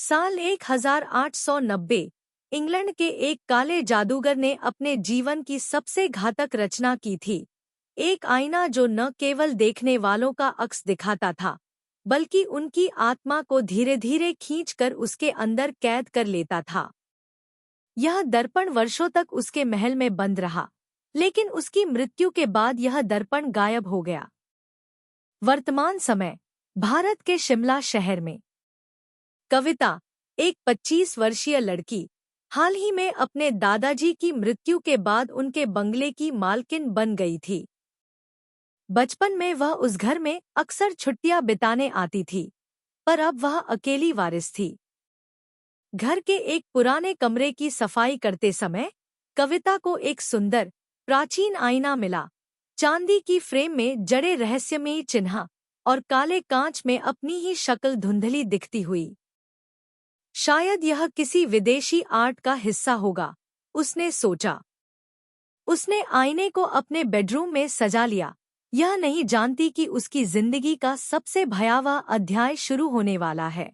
साल 1890 इंग्लैंड के एक काले जादूगर ने अपने जीवन की सबसे घातक रचना की थी। एक आईना जो न केवल देखने वालों का अक्स दिखाता था, बल्कि उनकी आत्मा को धीरे धीरे खींचकर उसके अंदर कैद कर लेता था। यह दर्पण वर्षों तक उसके महल में बंद रहा, लेकिन उसकी मृत्यु के बाद यह दर्पण गायब हो गया। वर्तमान समय, भारत के शिमला शहर में कविता, एक 25 वर्षीय लड़की, हाल ही में अपने दादाजी की मृत्यु के बाद उनके बंगले की मालकिन बन गई थी। बचपन में वह उस घर में अक्सर छुट्टियां बिताने आती थी, पर अब वह अकेली वारिस थी। घर के एक पुराने कमरे की सफाई करते समय कविता को एक सुंदर, प्राचीन आईना मिला। चांदी की फ्रेम में जड़े रहस्यमयी चिन्ह और काले कांच में अपनी ही शक्ल धुंधली दिखती हुई। शायद यह किसी विदेशी आर्ट का हिस्सा होगा, उसने सोचा। उसने आईने को अपने बेडरूम में सजा लिया, यह नहीं जानती कि उसकी जिंदगी का सबसे भयावह अध्याय शुरू होने वाला है।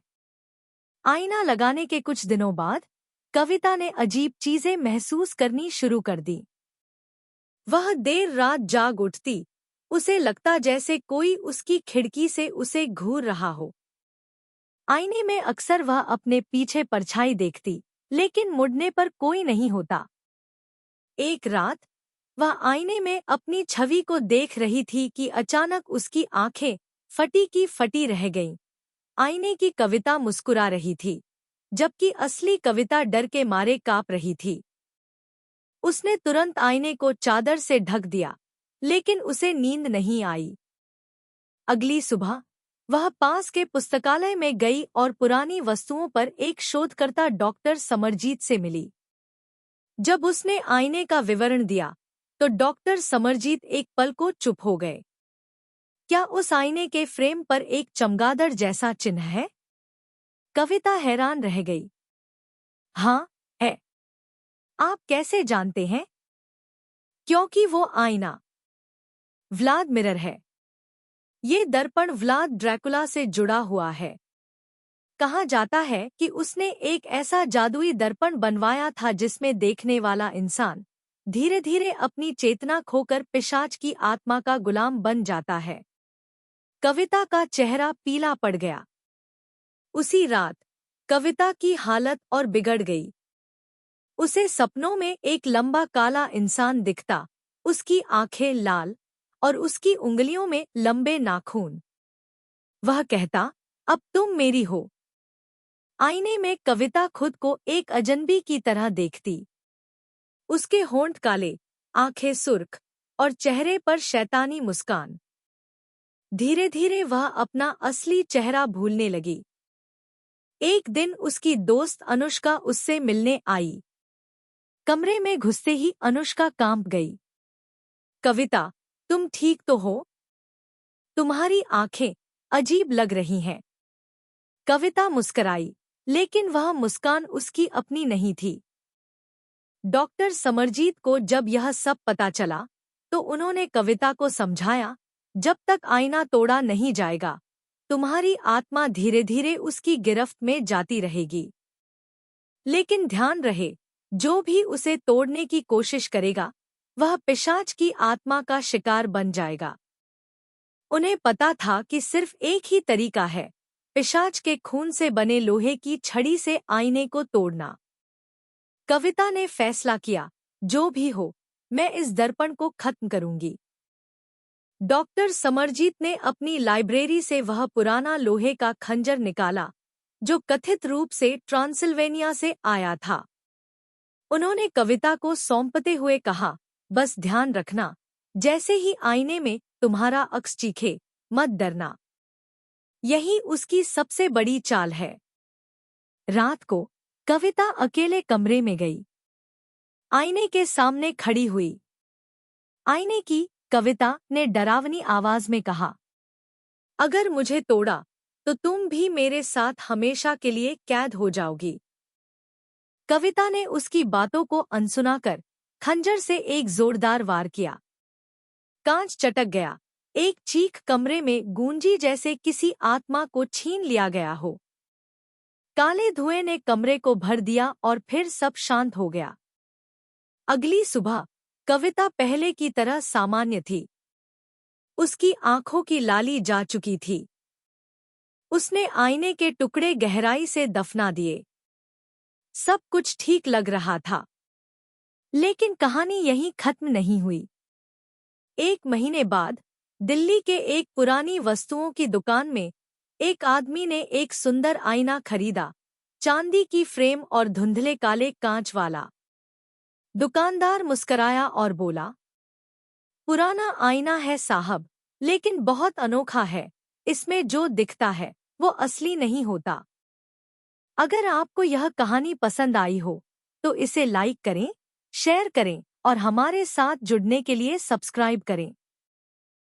आईना लगाने के कुछ दिनों बाद कविता ने अजीब चीजें महसूस करनी शुरू कर दी। वह देर रात जाग उठती, उसे लगता जैसे कोई उसकी खिड़की से उसे घूर रहा हो। आईने में अक्सर वह अपने पीछे परछाई देखती, लेकिन मुड़ने पर कोई नहीं होता। एक रात वह आईने में अपनी छवि को देख रही थी कि अचानक उसकी आंखें फटी की फटी रह गईं। आईने की कविता मुस्कुरा रही थी, जबकि असली कविता डर के मारे कांप रही थी। उसने तुरंत आईने को चादर से ढक दिया, लेकिन उसे नींद नहीं आई। अगली सुबह वह पास के पुस्तकालय में गई और पुरानी वस्तुओं पर एक शोधकर्ता डॉक्टर समरजीत से मिली। जब उसने आईने का विवरण दिया, तो डॉक्टर समरजीत एक पल को चुप हो गए। क्या उस आईने के फ्रेम पर एक चमगादड़ जैसा चिन्ह है? कविता हैरान रह गई। हाँ, है। आप कैसे जानते हैं? क्योंकि वो आईना व्लाद मिरर है। ये दर्पण व्लाद ड्रैकुला से जुड़ा हुआ है। कहा जाता है कि उसने एक ऐसा जादुई दर्पण बनवाया था जिसमें देखने वाला इंसान धीरे धीरे अपनी चेतना खोकर पिशाच की आत्मा का गुलाम बन जाता है। कविता का चेहरा पीला पड़ गया। उसी रात कविता की हालत और बिगड़ गई। उसे सपनों में एक लंबा काला इंसान दिखता, उसकी आंखें लाल और उसकी उंगलियों में लंबे नाखून। वह कहता, अब तुम मेरी हो। आईने में कविता खुद को एक अजनबी की तरह देखती। उसके होंठ काले, आंखें सुर्ख और चेहरे पर शैतानी मुस्कान। धीरे धीरे वह अपना असली चेहरा भूलने लगी। एक दिन उसकी दोस्त अनुष्का उससे मिलने आई। कमरे में घुसते ही अनुष्का कांप गई। कविता, तुम ठीक तो हो? तुम्हारी आंखें अजीब लग रही हैं। कविता मुस्कराई, लेकिन वह मुस्कान उसकी अपनी नहीं थी। डॉक्टर समरजीत को जब यह सब पता चला, तो उन्होंने कविता को समझाया, जब तक आईना तोड़ा नहीं जाएगा, तुम्हारी आत्मा धीरे धीरे उसकी गिरफ्त में जाती रहेगी। लेकिन ध्यान रहे, जो भी उसे तोड़ने की कोशिश करेगा, वह पिशाच की आत्मा का शिकार बन जाएगा। उन्हें पता था कि सिर्फ एक ही तरीका है, पिशाच के खून से बने लोहे की छड़ी से आईने को तोड़ना। कविता ने फैसला किया, जो भी हो, मैं इस दर्पण को खत्म करूंगी। डॉक्टर समरजीत ने अपनी लाइब्रेरी से वह पुराना लोहे का खंजर निकाला, जो कथित रूप से ट्रांसिल्वेनिया से आया था। उन्होंने कविता को सौंपते हुए कहा, बस ध्यान रखना, जैसे ही आईने में तुम्हारा अक्स चीखे, मत डरना। यही उसकी सबसे बड़ी चाल है। रात को कविता अकेले कमरे में गई। आईने के सामने खड़ी हुई। आईने की, कविता ने डरावनी आवाज में कहा, अगर मुझे तोड़ा, तो तुम भी मेरे साथ हमेशा के लिए कैद हो जाओगी। कविता ने उसकी बातों को अनसुना कर खंजर से एक जोरदार वार किया। कांच चटक गया। एक चीख कमरे में गूंजी जैसे किसी आत्मा को छीन लिया गया हो। काले धुएं ने कमरे को भर दिया और फिर सब शांत हो गया। अगली सुबह कविता पहले की तरह सामान्य थी। उसकी आंखों की लाली जा चुकी थी। उसने आईने के टुकड़े गहराई से दफना दिए। सब कुछ ठीक लग रहा था। लेकिन कहानी यहीं खत्म नहीं हुई। 1 महीने बाद दिल्ली के एक पुरानी वस्तुओं की दुकान में एक आदमी ने एक सुंदर आईना खरीदा, चांदी की फ्रेम और धुंधले काले कांच वाला। दुकानदार मुस्कराया और बोला, पुराना आईना है साहब, लेकिन बहुत अनोखा है। इसमें जो दिखता है वो असली नहीं होता। अगर आपको यह कहानी पसंद आई हो तो इसे लाइक करें, शेयर करें और हमारे साथ जुड़ने के लिए सब्सक्राइब करें।